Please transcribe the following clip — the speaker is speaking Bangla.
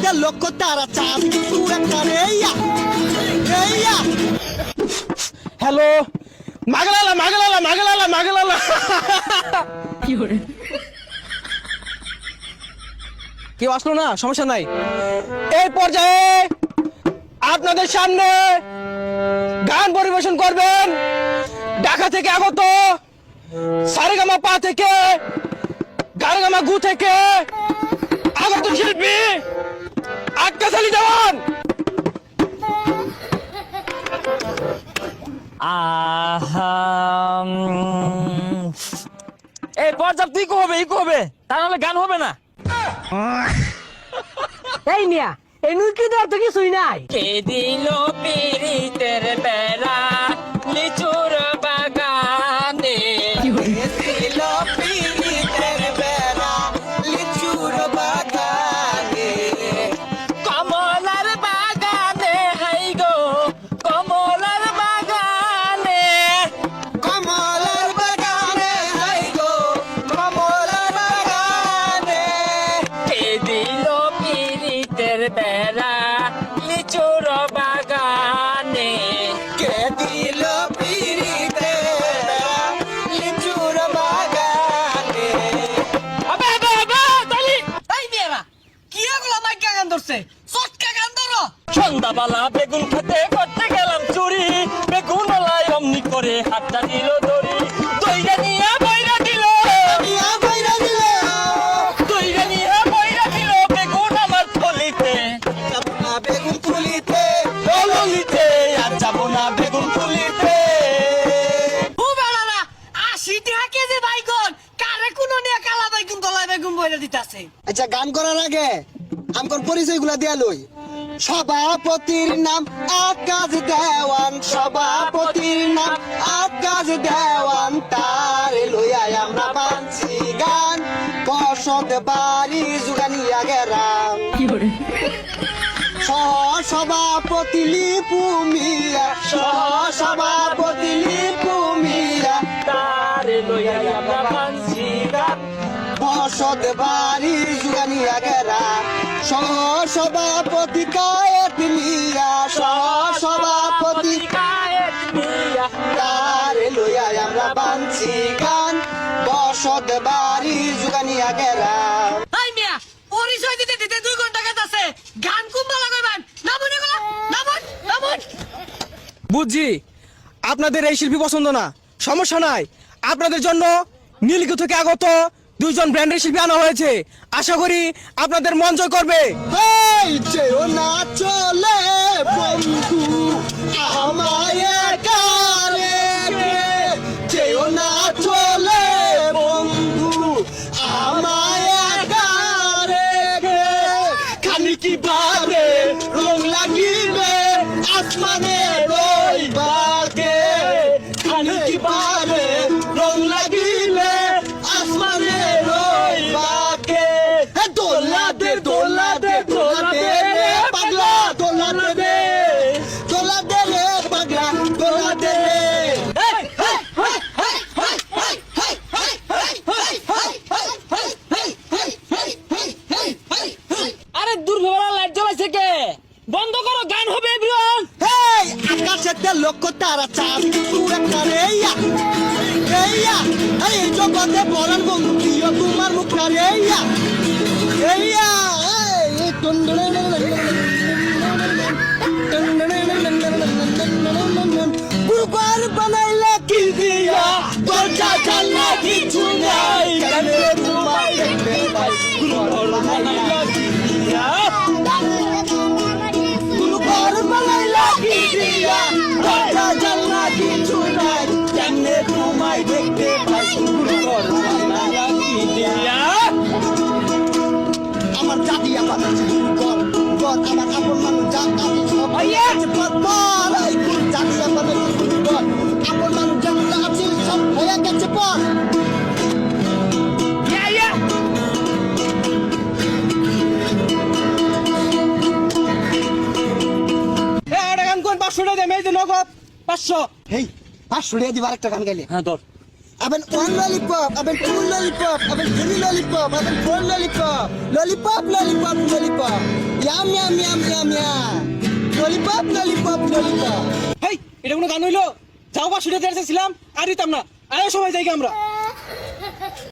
আকাশেতে লক্ষ্য তারা চাঁদ কিছু একটা রেইয়া রেইয়া। হ্যালো, মাগলালা মাগলালা মাগলালা মাগলালা। কেউ আসলো না, সমস্যা নাই। এই পর্যায়ে আপনাদের সামনে গান পরিবেশন করবেন ঢাকা থেকে আগত সারেগামা পা থেকে গারগামা গু থেকে আগত শিল্পী আক্কাস আলী দেওয়ান। এই পর্যাপ্ত ইকো হবে, ইকো হবে, তা নাহলে গান হবে না। এই মিয়া এই নুকি দেওয়ার তো কিছুই নাই। কে দিল পিরিতের বেড়া লিচুর বাগানে, দিল পিরিতের বেড়া লিচুর বাগানে, কমলার বাগানে হাই গো কমলার বাগানে, কমলার বাগানে হাই গো কমলার বাগানে। কে দিল পিরিতের বেড়া লিচুর বাগানে, কে দিল পিরিতের বেড়া লিচুর বাগানে। আবে আবে আবে তালি এই মিয়ারা কি এগুলা মাইকা গান ধরছে, চটকা গান ধরো। সন্ধ্যাবেলা বেগুন খেতে করতে গেলাম চুরি, বেগুন ওলাই অমনি করে হাতটা দিল ধরি, দইরা নিয়ে বইরা দিল, ইয়া বইরা দিলে দইরা নিয়ে বইরা দিল বেগুন আমার থলিতে, যাব না বেগুন তুলিতে ললিতে আর যাবো না বেগুন তুলিতে। ও বেড়ারা 80 টাকা কেজি বাইগুন, কারে কোনো নিয়ে কালা বাইগুন গলায় বেগুন বইরা দিতাছে। আচ্ছা, গান করার আগে আমকর পরিচয় গুলা দিয়া লই। সভাপতির নাম আকাশ দেওয়ান, সভাপতির নাম আকাশ দেওয়ান, তার লইয়া আমরা বানছি গান, বসত বাড়ি জুগানিয়া গেরাম। সভাপতি লিপু মিয়া, সভাপতি লিপু মিয়া, তার লইয়া আমরা বানছি গান, বসত বাড়ি জুগানিয়া গেরাম। সভাপতি কায়েত মিয়া, সভাপতি কায়েত মিয়া, তার লইয়া আমরা বানছি গান, বসত বাড়ি জুগানিয়া গেরাম। এই মিয়া পরিচয় দিতে দিতে 2 ঘন্টা গেছে, গান কুম্বা লাগাইবেন নামুন এগুলা, নামুন নামুন। বুঝছি আপনাদের এই শিল্পী পছন্দ না, সমস্যা নাই। আপনাদের জন্য নীলগিরি থেকে আগত 2 জন ব্র্যান্ডের শিল্পী আনা হয়েছে, আশা করি আপনাদের মন জয় করবে। হেই যেও না চলে বন্ধু আমায় একা রেখে, যেও না চলে বন্ধু আমায় একা রেখে, খানিকি বারে রং লাগিবে আসমানে রইবাকে, খানিকি বারে রং লাগিবে আসমানে রইবাকে। দোলা দে দোলা দে দোলা দে রে পাগলা, দোলা দে রে, দোলা দে রে পাগলা, দোলা দে রে। আরে দুর্ঘটনা লাইট জ্বলাইছে কে, বন্ধ করো, গান হবে এভরিওয়ান। হেই আকাশেতে লক্ষ্য তারা চাঁদ কিছু একটা রেইয়া রেইয়া। এই জগতে বলার বন্ধু প্রিয় তোমার মুখটা রেইয়া রেইয়া। এই গুরুবার বানাইলে কি দিয়া, দরজা জানলা কিছু নাই, কেন তোমায় দেখতে পাই, গুরুবার বানাইলে কি দিয়া, গুরুবার বানাইলে কি দিয়া, দরজা জানলা কিছু নাই, কেন তোমায় দেখতে পাই, গুরুবার বানাইলে কি দিয়া। আমার জাতি আমার গর গর, আমার আপন মানুষ জাতি সব হইয়াছে পর পর, এই জাতি আমার গর আপন মানুষ জাতি আছে সব হয়ে গেছে পর। গান কোন 500 টাকা দেয়, এই যে নগদ 500। হেই 500 টাকা দিবার একটা গান গাইলে হ্যাঁ ধর। Aben one lollipop, aben two lollipop, aben three lollipop, aben four lollipop. Lollipop, lollipop, lollipop. Yum, yum, yum, yum, yum. Lollipop, lollipop, lollipop. হেই এটা কোনো গান হইলো? যাও 500 টাকা দিয়েছিলাম আর দিতাম না। আরে সবাই যাই আমরা।